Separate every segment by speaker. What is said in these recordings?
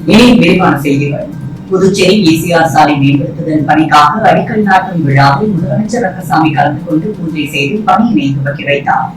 Speaker 1: இனி விரிவான செய்திகள். புதுச்சேரி ஈசிஆர் சாலை மேம்படுத்துதல் பணிக்காக அடிக்கல் நாட்டும் விழாவில் முதலமைச்சர் ரங்கசாமி கலந்து கொண்டு பூஜை செய்து பணியினை துவக்கி வைத்தார்.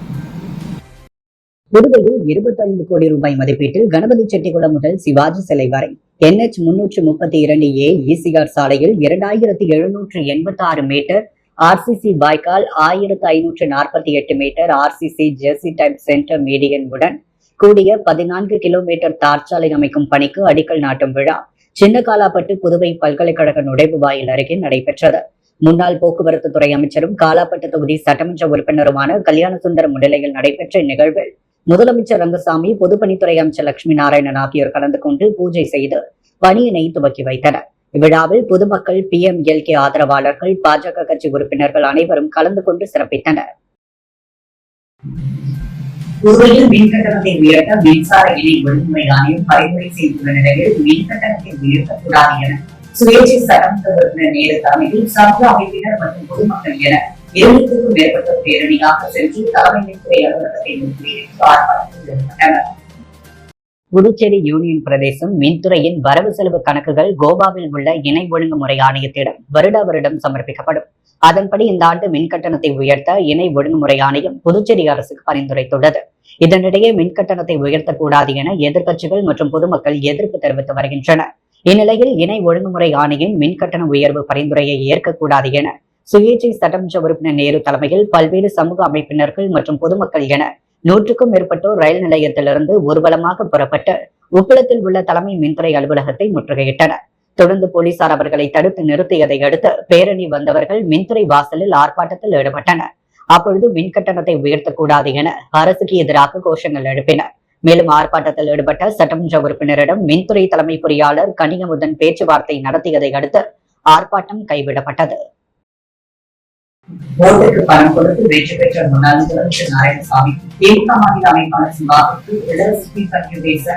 Speaker 1: புதுவையில் 25 கோடி ரூபாய் மதிப்பீட்டில் கணபதி செட்டிகுளம் முதல் சிவாஜி சிலை வரை NH 332A ஈசிஆர் சாலையில் 2786 மீட்டர் RCC வாய்க்கால், 1548 metre RCC jersey type centre median உடன் கூடிய 14 கிலோமீட்டர் தார் சாலை அமைக்கும் பணிக்கு அடிக்கல் நாட்டும் விழா சின்னகாலாப்பட்டு புதுவை பல்கலைக்கழக நுழைவு வாயில் அருகே நடைபெற்றது. முன்னாள் போக்குவரத்து துறை அமைச்சரும் காலாப்பட்டு தொகுதி சட்டமன்ற உறுப்பினருமான கல்யாண சுந்தரம் முன்னிலையில் நடைபெற்ற இந்நிகழ்வில் முதலமைச்சர் ரங்கசாமி, பொதுப்பணித்துறை அமைச்சர் லட்சுமி நாராயணன் ஆகியோர் கலந்து கொண்டு பூஜை செய்து பணியினை துவக்கி வைத்தனர். இவ்விழாவில் பொதுமக்கள், PMLK ஆதரவாளர்கள், பாஜக கட்சி உறுப்பினர்கள் அனைவரும் கலந்து கொண்டு சிறப்பித்தனர். புதுவையில் மின் கட்டணத்தை உயர்த்த மின்சார இணை ஒழுங்குமுறை ஆணையம் பரிந்துரை செய்துள்ள நிலையில் மின் கட்டணத்தை உயர்த்தக்கூடாது என சுயேட்சை சட்டமன்ற உறுப்பினர் நேரு தலைமையில் சமூக அமைப்பினர் மற்றும் பொதுமக்கள் என 200க்கும் மேற்பட்ட பேரணியாக சென்று தலைமை மின்துறை அலுவலகத்தை முற்றுகையிட்டு ஆர்ப்பாட்டத்தில் ஈடுபட்டனர். புதுச்சேரி யூனியன் பிரதேசம் மின்துறையின் வரவு செலவு கணக்குகள் கோவாவில் உள்ள இணை ஒழுங்குமுறை ஆணையத்திடம் வருடம் சமர்ப்பிக்கப்படும். அதன்படி இந்த ஆண்டு மின் கட்டணத்தை உயர்த்த இணை ஒழுங்குமுறை ஆணையம் புதுச்சேரி அரசுக்கு பரிந்துரைத்துள்ளது. இதனிடையே மின் கட்டணத்தை உயர்த்தக்கூடாது என எதிர்க்கட்சிகள் மற்றும் பொதுமக்கள் எதிர்ப்பு தெரிவித்து வருகின்றனர். இந்நிலையில் இணை ஒழுங்குமுறை ஆணையம் மின் கட்டண உயர்வு பரிந்துரையை ஏற்கக்கூடாது என சுயேட்சை சட்டமன்ற உறுப்பினர் நேரு தலைமையில் பல்வேறு சமூக அமைப்பினர்கள் மற்றும் பொதுமக்கள் என 100க்கும் மேற்பட்டோர் ரயில் நிலையத்திலிருந்து ஊர்வலமாக புறப்பட்டு உப்பளத்தில் உள்ள தலைமை மின்துறை அலுவலகத்தை முற்றுகையிட்டனர். தொடர்ந்து போலீசார் அவர்களை தடுத்து நிறுத்தியதை அடுத்து பேரணி வந்தவர்கள் மின்துறை வாசலில் ஆர்ப்பாட்டத்தில் ஈடுபட்டனர். அப்பொழுது மின் கட்டணத்தை உயர்த்தக்கூடாது என அரசுக்கு எதிராக கோஷங்கள் எழுப்பினர். மேலும் ஆர்ப்பாட்டத்தில் ஈடுபட்ட சட்டமன்ற உறுப்பினரிடம் மின்துறை தலைமை பொறியாளர் கனியமுதன் பேச்சுவார்த்தை நடத்தியதை அடுத்து ஆர்ப்பாட்டம் கைவிடப்பட்டது. ஓட்டுக்கு பணம் கொடுத்து வெற்றி பெற்ற முன்னாள் முதலமைச்சர் நாராயணசாமி, திமுக மாநில அமைப்பாளர் சிவாவுக்கு இளவரசி பற்றி பேச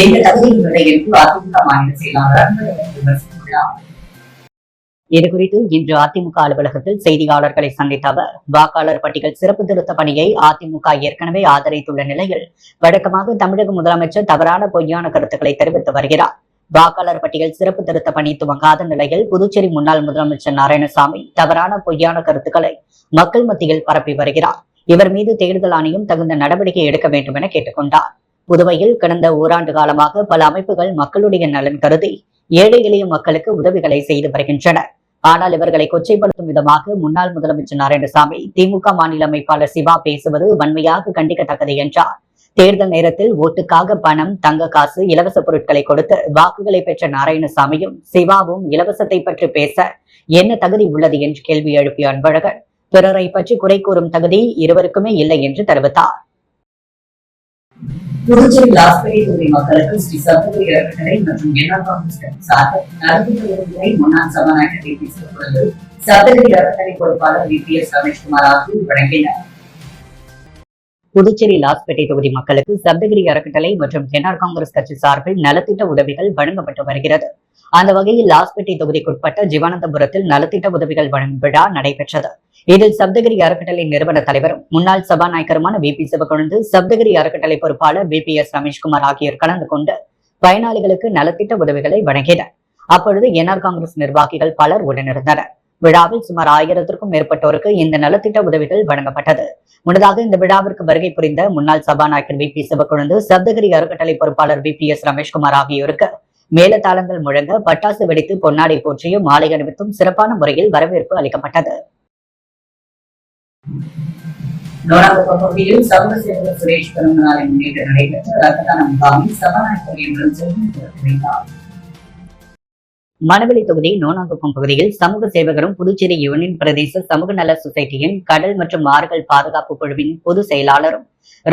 Speaker 1: எந்த தகுதியும் இல்லை என்று அதிமுக மாநில செயலாளர் விமர்சித்துள்ளார். இதுகுறித்து இன்று அதிமுக அலுவலகத்தில் செய்தியாளர்களை சந்தித்த அவர், வாக்காளர் பட்டியல் சிறப்பு திருத்த பணியை அதிமுக ஏற்கனவே ஆதரித்துள்ள நிலையில் வழக்கமாக தமிழக முதலமைச்சர் தவறான பொய்யான கருத்துக்களை தெரிவித்து வருகிறார். வாக்காளர் பட்டியல் சிறப்பு திருத்த பணி துவங்காத நிலையில் புதுச்சேரி முன்னாள் முதலமைச்சர் நாராயணசாமி தவறான பொய்யான கருத்துக்களை மக்கள் மத்தியில் பரப்பி வருகிறார். இவர் மீது தேர்தல் ஆணையம் தகுந்த நடவடிக்கை எடுக்க வேண்டும் என கேட்டுக்கொண்டார். புதுவையில் கடந்த ஓராண்டு காலமாக பல அமைப்புகள் மக்களுடைய நலன் கருதி ஏழை எளிய மக்களுக்கு உதவிகளை செய்து வருகின்றனர். ஆனால் இவர்களை கொச்சைப்படுத்தும் விதமாக முன்னாள் முதலமைச்சர் நாராயணசாமி, திமுக மாநில அமைப்பாளர் சிவா பேசுவது வன்மையாக கண்டிக்கத்தக்கது என்றார். தேர்தல் நேரத்தில் ஓட்டுக்காக பணம், தங்க காசு, இலவச பொருட்களை கொடுத்து வாக்குகளை பெற்ற நாராயணசாமியும் சிவாவும் இலவசத்தை பற்றி பேச என்ன தகுதி உள்ளது என்று கேள்வி எழுப்பிய அன்பழகன், பிறரை பற்றி குறை கூறும் தகுதி இருவருக்குமே இல்லை என்று தெரிவித்தார். புதுச்சேரி லாஸ்பேட்டை தொகுதி மக்களுக்கு ஸ்ரீ சப்தகிரி அறக்கட்டளை மற்றும் என்ஆர் காங்கிரஸ் கட்சி சார்பில் நலத்திட்ட உதவிகளை முன்னாள் சபாநாயகர் சப்தகிரி அறக்கட்டளை பொறுப்பாளர் VPS ரமேஷ்குமார் ஆகியோர் வழங்கினர். புதுச்சேரி லாஸ்பேட்டை தொகுதி மக்களுக்கு சப்தகிரி அறக்கட்டளை மற்றும் என்ஆர் காங்கிரஸ் கட்சி சார்பில் நலத்திட்ட உதவிகள் வழங்கப்பட்டு வருகிறது. அந்த வகையில் லாஸ்பேட்டை தொகுதிக்குட்பட்ட ஜீவானந்தபுரத்தில் நலத்திட்ட உதவிகள் வழங்கும் விழா நடைபெற்றது. இதில் சப்தகிரி அறக்கட்டளை நிறுவன தலைவரும் முன்னாள் சபாநாயகருமான VP சிவக்கொழுந்து, சப்தகிரி அறக்கட்டளை பொறுப்பாளர் VPS ரமேஷ்குமார் ஆகியோர் கலந்து கொண்டு பயனாளிகளுக்கு நலத்திட்ட உதவிகளை வழங்கினர். அப்பொழுது என்ஆர் காங்கிரஸ் நிர்வாகிகள் பலர் உடனிருந்தனர். விழாவில் சுமார் 1000க்கும் மேற்பட்டோருக்கு இந்த நலத்திட்ட உதவிகள் வழங்கப்பட்டது. முன்னதாக இந்த விழாவிற்கு வருகை புரிந்த முன்னாள் சபாநாயகர் VP சிவக்கொழுந்து, சப்தகிரி அறக்கட்டளை பொறுப்பாளர் VPS ரமேஷ்குமார் ஆகியோருக்கு மேலதாளங்கள் முழங்க, பட்டாசு வெடித்து பொன்னாடை போற்றியும் மாலை அணிவித்தும் சிறப்பான முறையில் வரவேற்பு அளிக்கப்பட்டது. பகுதியில் சமூக சேவகர் சுரேஷ் பிறந்த நாளை முன்னிட்டு நடைபெற்ற ரத்த தான முகாமில் சபாநாயகர் மணவெளி தொகுதி நோனாங்குப்பம் பகுதியில் சமூக சேவகரும் புதுச்சேரி யூனியன் பிரதேச சமூக நல சொசைட்டியின் கடல் மற்றும் ஆறுகள் பாதுகாப்பு குழுவின் பொதுச் செயலாளரும்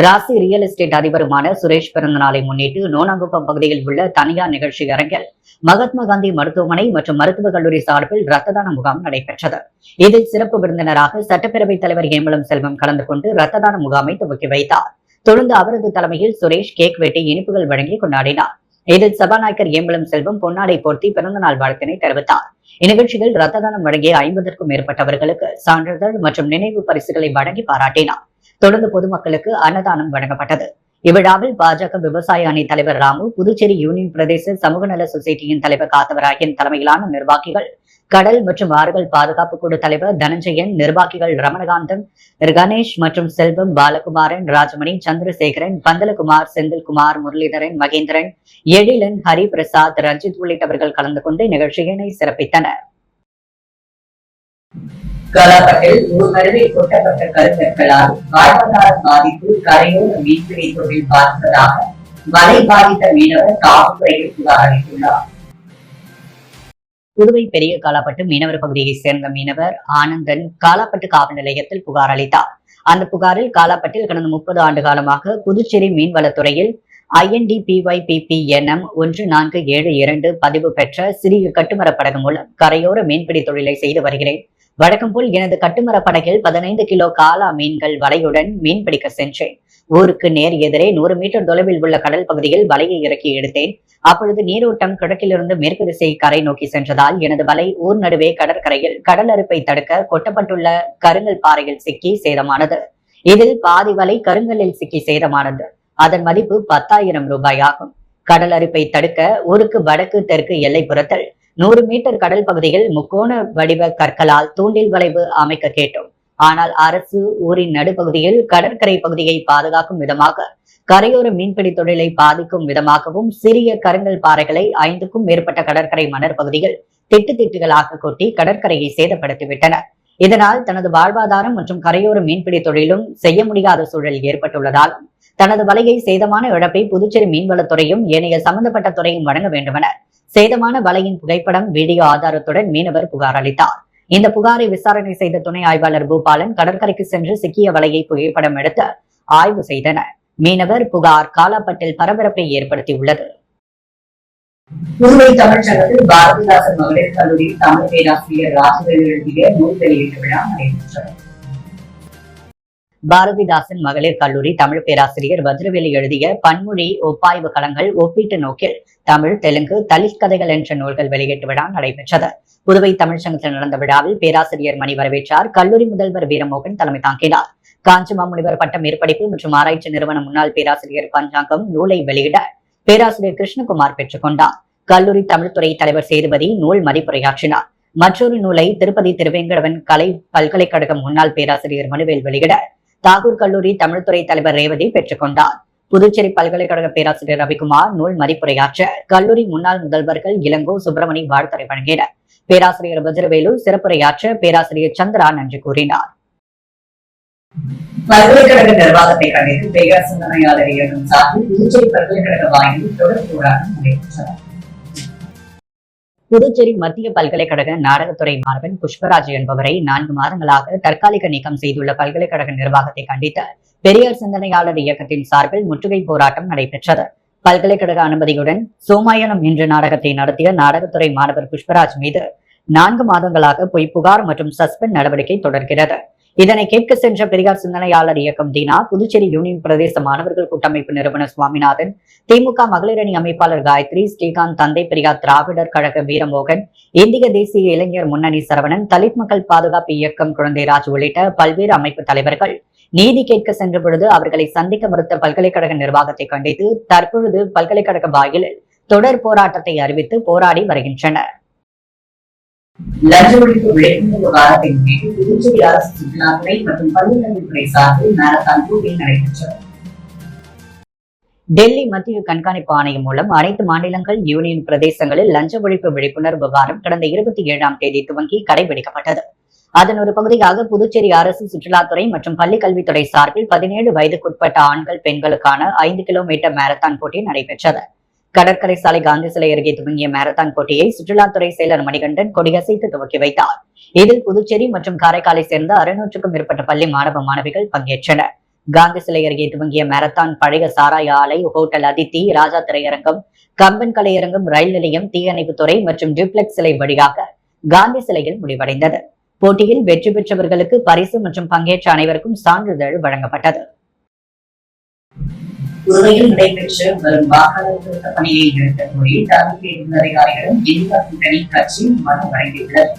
Speaker 1: ராசி ரியல் எஸ்டேட் அதிபருமான சுரேஷ் பிறந்த நாளை முன்னிட்டு நோனாங்குப்பம் பகுதியில் உள்ள தனியார் நிகழ்ச்சி அரங்கில் மகாத்மா காந்தி மருத்துவமனை மற்றும் மருத்துவக் கல்லூரி சார்பில் ரத்த தான முகாம் நடைபெற்றது. இதில் சிறப்பு விருந்தினராக சட்டப்பேரவைத் தலைவர் ஏம்பலம் செல்வம் கலந்து கொண்டு ரத்த தான முகாமை துவக்கி வைத்தார். தொடர்ந்து அவரது தலைமையில் சுரேஷ் கேக் வெட்டி இனிப்புகள் வழங்கி கொண்டாடினார். இதில் சபாநாயகர் ஏம்பலம் செல்வம் பொன்னாடை போர்த்தி பிறந்தநாள் வாழ்த்தினை தெரிவித்தார். இந்நிகழ்ச்சியில் ரத்த தானம் வழங்கிய 50க்கும் மேற்பட்டவர்களுக்கு சான்றிதழ் மற்றும் நினைவு பரிசுகளை வழங்கி பாராட்டினார். தொடர்ந்து பொதுமக்களுக்கு அன்னதானம் வழங்கப்பட்டது. இவ்விழாவில் பாஜக விவசாய அணி தலைவர் ராமு, புதுச்சேரி யூனியன் பிரதேச சமூக நல சொசைட்டியின் தலைவர் காத்தவராயன் தலைமையிலான நிர்வாகிகள், கடல் மற்றும் ஆறுகள் பாதுகாப்பு குழு தலைவர் தனஞ்சயன், நிர்வாகிகள் ரமணகாந்தம், கணேஷ் மற்றும் செல்வம், பாலகுமாரன், ராஜமணி, சந்திரசேகரன், பந்தலகுமார், செந்தில்குமார், முரளிதரன், மகேந்திரன், எழிலன், ஹரிபிரசாத், ரஞ்சித் உள்ளிட்டவர்கள் கலந்து கொண்டு நிகழ்ச்சியினை சிறப்பித்தனர். காலாப்பட்டில் ஒரு நடுவே கொட்டப்பட்ட கருங்கற்களால் வாழ்வாதார பாதிப்பு, கரையோர மீன்பிடி தொழில் பாதிப்பதாக வலை பாதித்த மீனவர் காவல்துறையில் புகார் அளித்துள்ளார். புதுவை பெரிய காலாப்பட்டு மீனவர் பகுதியைச் சேர்ந்த மீனவர் ஆனந்தன் காலாப்பட்டு காவல் நிலையத்தில் புகார் அளித்தார். அந்த புகாரில் காலாப்பட்டில் கடந்த 30 ஆண்டு காலமாக புதுச்சேரி மீன்வளத்துறையில் INDPYPPNM 1472 பதிவு பெற்ற சிறிய கட்டுமர படகு மூலம் கரையோர மீன்பிடி தொழிலை செய்து வருகிறேன். வழக்கம் போல் எனது கட்டுமர படகில் 15 கிலோ காலா மீன்கள் வலையுடன் மீன் பிடிக்க சென்றேன். ஊருக்கு நேர் எதிரே 100 மீட்டர் தொலைவில் உள்ள கடல் பகுதியில் வலையை இறக்கி எடுத்தேன். அப்பொழுது நீரோட்டம் கிழக்கிலிருந்து மேற்கு திசை கரை நோக்கி சென்றதால் எனது வலை ஊர் நடுவே கடற்கரையில் கடல் அரிப்பை தடுக்க கொட்டப்பட்டுள்ள கருங்கல் பாறையில் சிக்கி சேதமானது. இதில் பாதி வலை கருங்கல்லில் சிக்கி சேதமானது. அதன் மதிப்பு 10,000 ரூபாய் ஆகும். கடல் அரிப்பை தடுக்க ஊருக்கு வடக்கு தெற்கு எல்லைப்புறத்தில் 100 மீட்டர் கடல் பகுதியில் முக்கோண வடிவ கற்களால் தூண்டில் வளைவு அமைக்க கேட்டோம். ஆனால் அரசு ஊரின் நடுப்பகுதியில் கடற்கரை பகுதியை பாதுகாக்கும் விதமாக கரையோர மீன்பிடி தொழிலை பாதிக்கும் விதமாகவும் சிறிய கருங்கல் பாறைகளை 5க்கும் மேற்பட்ட கடற்கரை மணர் பகுதியில் திட்டு திட்டுகளாக கொட்டி கடற்கரையை சேதப்படுத்திவிட்டனர். இதனால் தனது வாழ்வாதாரம் மற்றும் கரையோர மீன்பிடி தொழிலும் செய்ய முடியாத சூழல் ஏற்பட்டுள்ளதாலும் தனது வலையை சேதமான இழப்பை புதுச்சேரி மீன்வளத்துறையும் ஏனைய சம்பந்தப்பட்ட துறையும் வழங்க வேண்டுமென சேதமான வலையின் புகைப்படம், வீடியோ ஆதாரத்துடன் மீனவர் புகார் அளித்தார். இந்த புகாரை விசாரணை செய்த துணை ஆய்வாளர் பூபாலன் கடற்கரைக்கு சென்று சிக்கிய வலையை புகைப்படம் எடுத்து ஆய்வு செய்தனர். மீனவர் புகார் காலாப்பட்டில் பரபரப்பை ஏற்படுத்தியுள்ளது. புதுவை தமிழ்ச்சங்கத்தில் பாரதிதாசன் மகளிர் கல்லூரியில் தமிழ் பேராசிரியர் ராஜவேல் எழுதிய நூல் வெளியீட்டு விழா நடைபெற்றது. பாரதிதாசன் மகளிர் கல்லூரி தமிழ் பேராசிரியர் வஜ்ரவேலு எழுதிய பன்மொழி ஒப்பாய்வு களங்கள் ஒப்பீட்டு நோக்கில் தமிழ், தெலுங்கு, தலித் கதைகள் என்ற நூல்கள் வெளியீட்டு விழா நடைபெற்றது. புதுவை தமிழ்ச்சங்கத்தில் நடந்த விழாவில் பேராசிரியர் மணி வரவேற்றார். கல்லூரி முதல்வர் வீரமோகன் தலைமை தாங்கினார். காஞ்சி மாமுனிவர் பட்ட மேற்படிப்பு மற்றும் ஆராய்ச்சி நிறுவன முன்னாள் பேராசிரியர் பஞ்சாங்கம் நூலை வெளியிட பேராசிரியர் கிருஷ்ணகுமார் பெற்றுக் கொண்டார். கல்லூரி தமிழ்துறை தலைவர் சேதுபதி நூல் மதிப்புரையாற்றினார். மற்றொரு நூலை திருப்பதி திருவேங்கடவன் கலை பல்கலைக்கழகம் முன்னாள் பேராசிரியர் மனுவேல் வெளியிட தாகூர் கல்லூரி தமிழ்துறை தலைவர் ரேவதி பெற்றுக் கொண்டார். புதுச்சேரி பல்கலைக்கழக பேராசிரியர் ரவிக்குமார் நூல் மதிப்புரையாற்ற கல்லூரி முன்னாள் முதல்வர்கள் இளங்கோ, சுப்பிரமணி வாழ்த்துரை வழங்கினர். பேராசிரியர் வஜ்ரவேலு சிறப்புரையாற்ற பேராசிரியர் சந்திரா நன்றி கூறினார். பல்கலைக்கழக நிர்வாகத்தை கண்டித்து பெயர் சிந்தனையாளர் இயக்கம் சார்பில் புதுச்சேரி பல்கலைக்கழக வாயிலில் தொடர் போராட்டம் நடைபெற்றது. புதுச்சேரி மத்திய பல்கலைக்கழக நாடகத்துறை மாணவன் புஷ்பராஜ் என்பவரை 4 மாதங்களாக தற்காலிக நீக்கம் செய்துள்ள பல்கலைக்கழக நிர்வாகத்தை கண்டித்து பெரியார் சிந்தனையாளர் இயக்கத்தின் சார்பில் முற்றுகை போராட்டம் நடைபெற்றது. பல்கலைக்கழக அனுமதியுடன் சோமாயனம் என்ற நாடகத்தை நடத்திய நாடகத்துறை மாணவர் புஷ்பராஜ் மீது 4 மாதங்களாக பொய் புகார் மற்றும் சஸ்பெண்ட் நடவடிக்கை தொடர்கிறது. இதனை கேட்க சென்ற பெரியார் சிந்தனையாளர் இயக்கம் தீனா, புதுச்சேரி யூனியன் பிரதேச மாணவர்கள் கூட்டமைப்பு நிறுவனர் சுவாமிநாதன், திமுக மகளிரணி அமைப்பாளர் காயத்ரி, ஸ்ரீகாந்த், தந்தை பெரியார் திராவிடர் கழக வீரமோகன், இந்திய தேசிய இளைஞர் முன்னணி சரவணன், தலித் மக்கள் பாதுகாப்பு இயக்கம் குழந்தைராஜ் உள்ளிட்ட பல்வேறு அமைப்பு தலைவர்கள் நீதி கேட்க சென்ற பொழுது அவர்களை சந்திக்க மறுத்த பல்கலைக்கழக நிர்வாகத்தை கண்டித்து தற்பொழுது பல்கலைக்கழக வாயிலில் தொடர் போராட்டத்தை அறிவித்து போராடி வருகின்றனர். லஞ்ச ஒழிப்பு விழிப்புணர்வு விவகாரத்தை முன்னிட்டு புதுச்சேரி அரசு சுற்றுலாத்துறை மற்றும் பள்ளிக்கல்வித்துறை சார்பில் மாரத்தான் போட்டி நடைபெற்றது. டெல்லி மத்திய கண்காணிப்பு ஆணையம் மூலம் அனைத்து மாநிலங்கள், யூனியன் பிரதேசங்களில் லஞ்ச ஒழிப்பு விழிப்புணர்வு விவகாரம் கடந்த 27ஆம் தேதி துவங்கி கடைபிடிக்கப்பட்டது. அதன் ஒரு பகுதியாக புதுச்சேரி அரசு சுற்றுலாத்துறை மற்றும் பள்ளிக்கல்வித்துறை சார்பில் 17 வயதுக்குட்பட்ட ஆண்கள், பெண்களுக்கான 5 கிலோமீட்டர் மாரத்தான் போட்டி நடைபெற்றது. கடற்கரை சாலை காந்தி சிலை அருகே துவங்கிய மாரத்தான் போட்டியை சுற்றுலாத்துறை செயலர் மணிகண்டன் கொடியசைத்து துவக்கி வைத்தார். இதில் புதுச்சேரி மற்றும் காரைக்காலை சேர்ந்த 600க்கும் மேற்பட்ட பள்ளி மாணவ மாணவிகள் பங்கேற்றனர். காந்தி சிலை அருகே துவங்கிய மாரத்தான் பழைய சாராய ஆலை, ஹோட்டல் அதித்தி, ராஜா திரையரங்கம், கம்பன் கலையரங்கம், ரயில் நிலையம், தீயணைப்புத்துறை மற்றும் டியூப்ளெக்ஸ் சிலை வழியாக காந்தி சிலையில் முடிவடைந்தது. போட்டியில் வெற்றி பெற்றவர்களுக்கு பரிசு மற்றும் பங்கேற்ற அனைவருக்கும் சான்றிதழ் வழங்கப்பட்டது. புதுவையில் நடைபெற்று வரும் வாக்காளர் திருத்த பணியை நிறுத்த கோரி தலைமை தேர்தல் அதிகாரிகளும் இந்தியா கூட்டணி கட்சி மனு வழங்கியுள்ளது.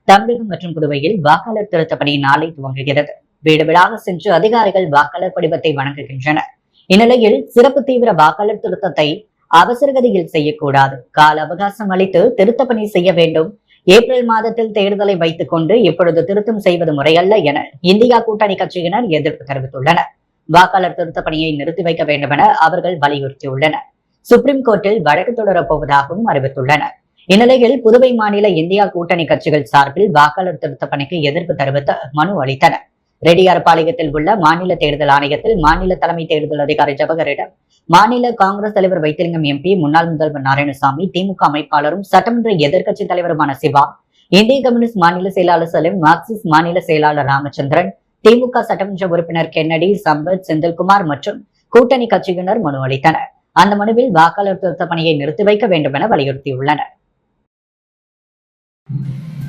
Speaker 1: தமிழகம் மற்றும் புதுவையில் வாக்காளர் திருத்த பணி நாளை துவங்குகிறது. வீடு வீடாக சென்று அதிகாரிகள் வாக்காளர் படிவத்தை வழங்குகின்றனர். இந்நிலையில் சிறப்பு தீவிர வாக்காளர் திருத்தத்தை அவசரகதியில் செய்யக்கூடாது, கால அவகாசம் அளித்து திருத்த பணி செய்ய வேண்டும். ஏப்ரல் மாதத்தில் தேர்தலை வைத்துக் கொண்டு இப்பொழுது திருத்தம் செய்வது முறையல்ல என இந்தியா கூட்டணி கட்சியினர் எதிர்ப்பு தெரிவித்துள்ளனர். வாக்காளர் திருத்த பணியை நிறுத்தி வைக்க வேண்டும் என அவர்கள் வலியுறுத்தியுள்ளனர். சுப்ரீம் கோர்ட்டில் வழக்கு தொடரப் போவதாகவும் அறிவித்துள்ளனர். இந்நிலையில் புதுவை மாநில இந்தியா கூட்டணி கட்சிகள் சார்பில் வாக்காளர் திருத்த பணிக்கு எதிர்ப்பு தெரிவித்து மனு அளித்தனர். ரெட்டியார்பாளையத்தில் உள்ள மாநில தேர்தல் ஆணையத்தில் மாநில தலைமை தேர்தல் அதிகாரி ஜவஹரிடம் மாநில காங்கிரஸ் தலைவர் வைத்திலிங்கம் எம்பி, முன்னாள் முதல்வர் நாராயணசாமி, திமுக அமைப்பாளரும் சட்டமன்ற எதிர்க்கட்சித் தலைவருமான சிவா, இந்திய கம்யூனிஸ்ட் மாநில செயலாளர் சலீம், மார்க்சிஸ்ட் மாநில செயலாளர் ராமச்சந்திரன், திமுக சட்டமன்ற உறுப்பினர் கென்னடி, சம்பத், செந்தில்குமார் மற்றும் கூட்டணி கட்சியினர் மனு அளித்தனர். அந்த மனுவில் வாக்காளர் திருத்த பணியை நிறுத்தி வைக்க வேண்டும் என வலியுறுத்தியுள்ளனர்.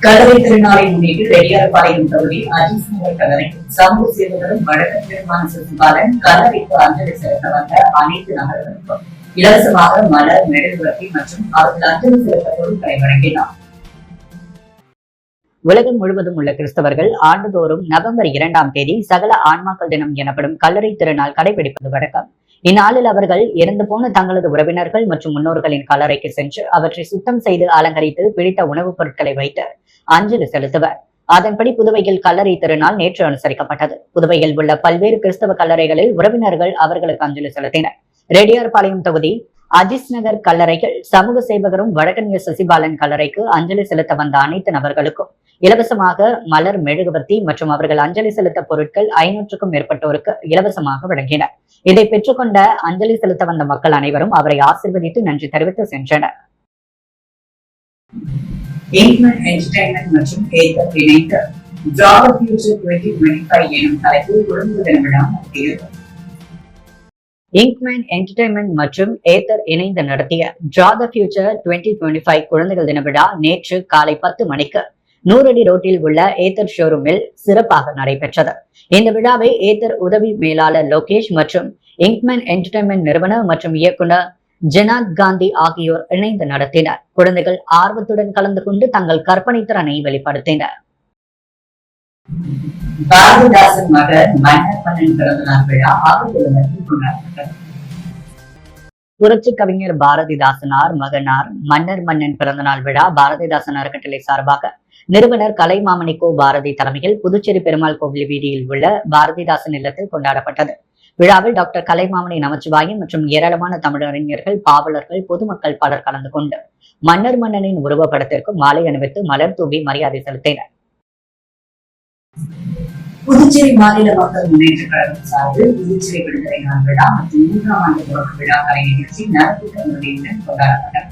Speaker 2: கல்லறை திருநாளை முன்னிட்டு ரெட்டியார்பாளையம் தொகுதி அஜித் நகர் கல்லறைக்கு சமூக சேவகரும் வழக்கறிஞருமான சசிபாலன் கல்லறைக்கு அஞ்சலி செலுத்த வந்த அனைத்து நபர்களுக்கும் இலவசமாக மலர், மெழுகுவர்த்தி மற்றும் அவர்கள் அஞ்சலி செலுத்த பொருட்களை வழங்கினார்.
Speaker 1: உலகம் முழுவதும் உள்ள கிறிஸ்தவர்கள் ஆண்டுதோறும் நவம்பர் 2ஆம் தேதி சகல ஆன்மாக்கள் தினம் எனப்படும் கல்லறை திருநாள் கடைபிடிப்பது வழக்கம். இந்நாளில் அவர்கள் இறந்து போன தங்களது உறவினர்கள் மற்றும் முன்னோர்களின் கல்லறைக்கு சென்று அவற்றை சுத்தம் செய்து அலங்கரித்து பிடித்த உணவுப் பொருட்களை வைத்து அஞ்சலி செலுத்துவர். அதன்படி புதுவையில் கல்லறை திருநாள் நேற்று அனுசரிக்கப்பட்டது. புதுவையில் உள்ள பல்வேறு கிறிஸ்தவ கல்லறைகளில் உறவினர்கள் அவர்களுக்கு அஞ்சலி செலுத்தினர். ரெட்டியார்பாளையம் தொகுதி அஜித் நகர் கல்லறையில் சமூக சேவகரும் வழக்கறிஞர் சசிபாலன் கல்லறைக்கு அஞ்சலி செலுத்த வந்த அனைத்து நபர்களுக்கும் இலவசமாக மலர், மெழுகுவர்த்தி மற்றும் அவர்கள் அஞ்சலி செலுத்த பொருட்கள் 500க்கும் மேற்பட்டோருக்கு இலவசமாக வழங்கினர். இதை பெற்றுக்கொண்ட அஞ்சலி செலுத்த வந்த மக்கள் அனைவரும் அவரை ஆசீர்வதித்து நன்றி தெரிவித்து சென்றனர்.
Speaker 2: இங்க்மேன் என்டர்டெயின்மெண்ட் மற்றும் ஏத்தர் இணைந்து டிரா தி ஃபியூச்சர் 2025 எனும் தலைப்பில் குழந்தை தின விழா நடத்தியது.
Speaker 1: இங்க்மேன் என்டர்டெயின்மெண்ட் மற்றும் ஏத்தர் இணைந்து நடத்திய டிரா தி ஃபியூச்சர் 2025 குழந்தைகள் தின விழா நேற்று காலை 10 மணிக்கு 100 அடி ரோட்டில் உள்ள ஏத்தர் ஷோரூமில் சிறப்பாக நடைபெற்றது. இந்த விழாவை ஏத்தர் உதவி மேலாளர் லோகேஷ் மற்றும் இங்க்மேன் என்டர்டெயின்மெண்ட் நிறுவனர் மற்றும் இயக்குனர் ஜனாத் காந்தி ஆகியோர் இணைந்து நடத்தினர். குழந்தைகள் ஆர்வத்துடன் கலந்து கொண்டு தங்கள் கற்பனை திறனை வெளிப்படுத்தினர்.
Speaker 2: பாரதிதாசன் மகன் மன்னர் மன்னன் பிறந்தநாள் விழா ஆவலுடன் கொண்டாடப்பட்டது.
Speaker 1: புரட்சி கவிஞர் பாரதிதாசனார் மகனார் மன்னர் மன்னன் பிறந்தநாள் விழா பாரதிதாசன் அறக்கட்டளை சார்பாக நிறுவனர் கலைமாமணி கோ பாரதி தலைமையில் புதுச்சேரி பெருமாள் கோவில் வீதியில் உள்ள பாரதிதாசன் இல்லத்தில் கொண்டாடப்பட்டது. விழாவில் டாக்டர் கலைமாமணி நமச்சிவாயம் மற்றும் ஏராளமான தமிழறிஞர்கள், பாவலர்கள், பொதுமக்கள் பலர் கலந்து கொண்டு மன்னர் மன்னனின் உருவப்படத்திற்கு மாலை அணிவித்து மலர் தூவி மரியாதை செலுத்தினர்.
Speaker 2: புதுச்சேரி மாநில மக்கள் முன்னேற்ற கழகம் சார்பில் புதுச்சேரி விடுதலை நாள் விழா மற்றும் 3ஆம் ஆண்டு துவக்க விழா கலை நிகழ்ச்சி நலத்திட்ட முறையுடன் கொண்டாடப்பட்டது.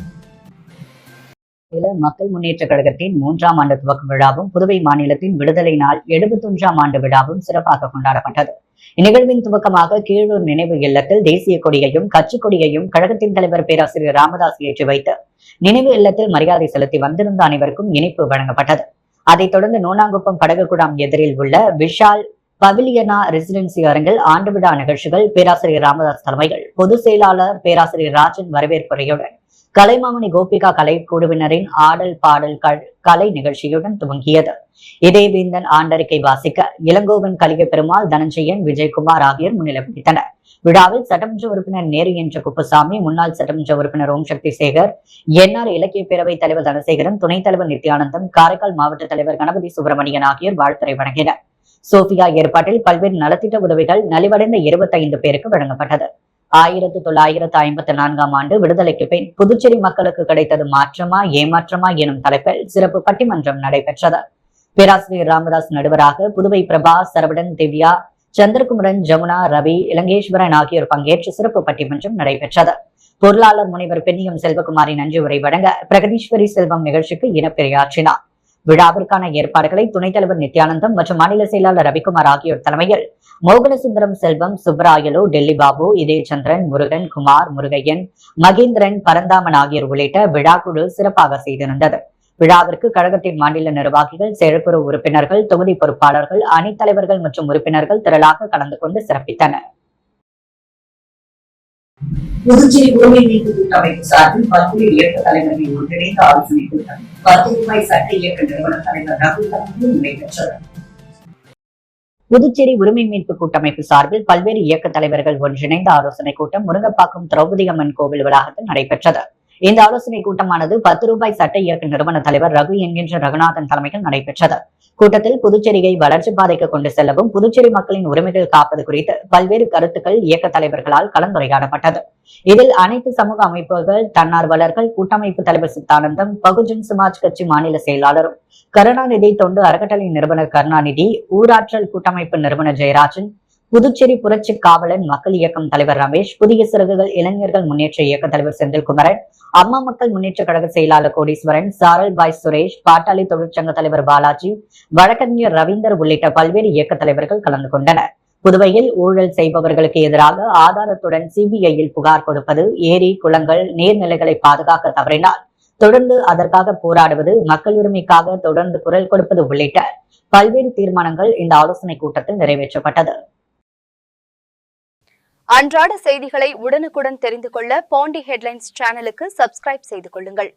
Speaker 1: மக்கள் முன்னேற்ற கழகத்தின் 3ஆம் ஆண்டு துவக்க விழாவும் புதுவை மாநிலத்தின் விடுதலை நாள் 71ஆம் ஆண்டு விழாவும் சிறப்பாக கொண்டாடப்பட்டது. இந்நிகழ்வின் துவக்கமாக கீழூர் நினைவு இல்லத்தில் தேசிய கொடியையும் கட்சி கொடியையும் கழகத்தின் தலைவர் பேராசிரியர் ராமதாஸ் ஏற்றி வைத்து நினைவு இல்லத்தில் மரியாதை செலுத்தி வந்திருந்த அனைவருக்கும் இனிப்பு வழங்கப்பட்டது. அதைத் தொடர்ந்து நோனாங்குப்பம் படகுகுடாம் எதிரில் உள்ள விஷால் பவிலியனா ரெசிடென்சி அரங்கில் ஆண்டு விழா நிகழ்ச்சிகள் பேராசிரியர் ராமதாஸ் தலைமையில் பொதுச் செயலாளர் பேராசிரியர் ராஜன் வரவேற்புரையுடன் கலைமாமணி கோபிகா கலை குழுவினரின் ஆடல் பாடல் கலை நிகழ்ச்சியுடன் துவங்கியது. இதேவேந்தன் ஆண்டறிக்கை வாசிக்க இளங்கோவன், கலிக பெருமாள், தனஞ்சயன், விஜயகுமார் ஆகியோர் முன்னிலை வகித்தனர். விழாவில் சட்டமன்ற உறுப்பினர் நேரு என்ற குப்புசாமி, முன்னாள் சட்டமன்ற உறுப்பினர் ஓம் சக்தி சேகர், என்ஆர் இலக்கிய பேரவைத் தலைவர் தனசேகரன், துணைத் தலைவர் நித்யானந்தம், காரைக்கால் மாவட்ட தலைவர் கணபதி சுப்பிரமணியன் ஆகியோர் வாழ்த்துரை வழங்கினர். சோபியா ஏற்பாட்டில் பல்வேறு நலத்திட்ட உதவிகள் நலிவடைந்த 25 பேருக்கு வழங்கப்பட்டது. 1954ஆம் ஆண்டு விடுதலைக்கு பின் புதுச்சேரி மக்களுக்கு கிடைத்தது மாற்றமா ஏமாற்றமா எனும் தலைப்பில் சிறப்பு பட்டிமன்றம் நடைபெற்றது. பேராசிரியர் ராமதாஸ் நடுவராக புதுவை பிரபா, சரவடன், திவ்யா, சந்திரகுமரன், ஜமுனா, ரவி, இலங்கேஸ்வரன் ஆகியோர் பங்கேற்று சிறப்பு பட்டிமன்றம் நடைபெற்றது. பொருளாளர் முனைவர் பெண்ணியம் செல்வகுமாரின் நன்றி உரை வழங்க பிரகதீஸ்வரி செல்வம் நிகழ்ச்சிக்கு இனப்பெரியாற்றினார். விழாவிற்கான ஏற்பாடுகளை துணைத் தலைவர் நித்யானந்தம் மற்றும் மாநில செயலாளர் ரவிக்குமார் ஆகியோர் தலைமையில் மோகனசுந்தரம் செல்வம், சுப்ராயலு, டெல்லி பாபு, இதயச்சந்திரன், முருகன், குமார், முருகையன், மகேந்திரன், பரந்தாமன் ஆகியோர் உள்ளிட்ட விழாக்குழு சிறப்பாக செய்திருந்தது. விழாவிற்கு கழகத்தின் மாநில நிர்வாகிகள், செயற்குழு உறுப்பினர்கள், தொகுதி பொறுப்பாளர்கள், அணித் தலைவர்கள் மற்றும் உறுப்பினர்கள் திரளாக கலந்து கொண்டு சிறப்பித்தனர்.
Speaker 2: புதுச்சேரி உரிமை மீட்பு கூட்டமைப்பு சார்பில் பல்வேறு இயக்க தலைவர்கள் ஒன்றிணைந்த ஆலோசனை கூட்டம் 10 ரூபாய் சட்ட இயக்க நிறுவன தலைவர் ராகுல் தலைமையில் நடைபெற்றது. புதுச்சேரி உரிமை மீட்பு கூட்டமைப்பு சார்பில் பல்வேறு இயக்க தலைவர்கள் ஒன்றிணைந்த ஆலோசனைக் கூட்டம் முருங்கப்பாக்கம் திரௌபதி அம்மன் கோவில் வளாகத்தில் நடைபெற்றது. இந்த ஆலோசனைக் கூட்டமானது 10 ரூபாய் சட்ட இயக்க நிறுவன தலைவர் ரகு என்கின்ற ரகுநாதன் தலைமையில் நடைபெற்றது. கூட்டத்தில் புதுச்சேரியை வளர்ச்சி பாதைக்கு கொண்டு செல்லவும் புதுச்சேரி மக்களின் உரிமைகள் காப்பது குறித்து பல்வேறு கருத்துக்கள் இயக்க தலைவர்களால் கலந்துரையாடப்பட்டது. இதில் அனைத்து சமூக அமைப்புகள், தன்னார்வலர்கள், கூட்டமைப்பு தலைவர் சித்தானந்தம், பகுஜன் சமாஜ் கட்சி மாநில செயலாளரும், கருணாநிதி தொண்டு அறக்கட்டளை நிறுவனர் கருணாநிதி, ஊராற்றல் கூட்டமைப்பு நிறுவனர் ஜெயராஜன், புதுச்சேரி புரட்சி காவலன் மக்கள் இயக்கம் தலைவர் ரமேஷ், புதிய சிறகுகள் இளைஞர்கள் முன்னேற்ற இயக்க தலைவர் செந்தில்குமரன், அம்மா மக்கள் முன்னேற்ற கழக செயலாளர் கோடீஸ்வரன், சாரல் பாய் சுரேஷ், பாட்டாளி தொழிற்சங்க தலைவர் பாலாஜி, வழக்கறிஞர் ரவீந்தர் உள்ளிட்ட பல்வேறு இயக்க தலைவர்கள் கலந்து கொண்டனர். புதுவையில் ஊழல் செய்பவர்களுக்கு எதிராக ஆதாரத்துடன் சிபிஐயில் புகார் கொடுப்பது, ஏரி குளங்கள் நீர்நிலைகளை பாதுகாக்க தவறினால் தொடர்ந்து அதற்காக போராடுவது, மக்கள் உரிமைக்காக தொடர்ந்து குரல் கொடுப்பது உள்ளிட்ட பல்வேறு தீர்மானங்கள் இந்த ஆலோசனை கூட்டத்தில் நிறைவேற்றப்பட்டது.
Speaker 3: அன்றாட செய்திகளை உடனுக்குடன் தெரிந்து கொள்ள பாண்டி ஹெட்லைன்ஸ் சேனலுக்கு சப்ஸ்கிரைப் செய்து கொள்ளுங்கள்.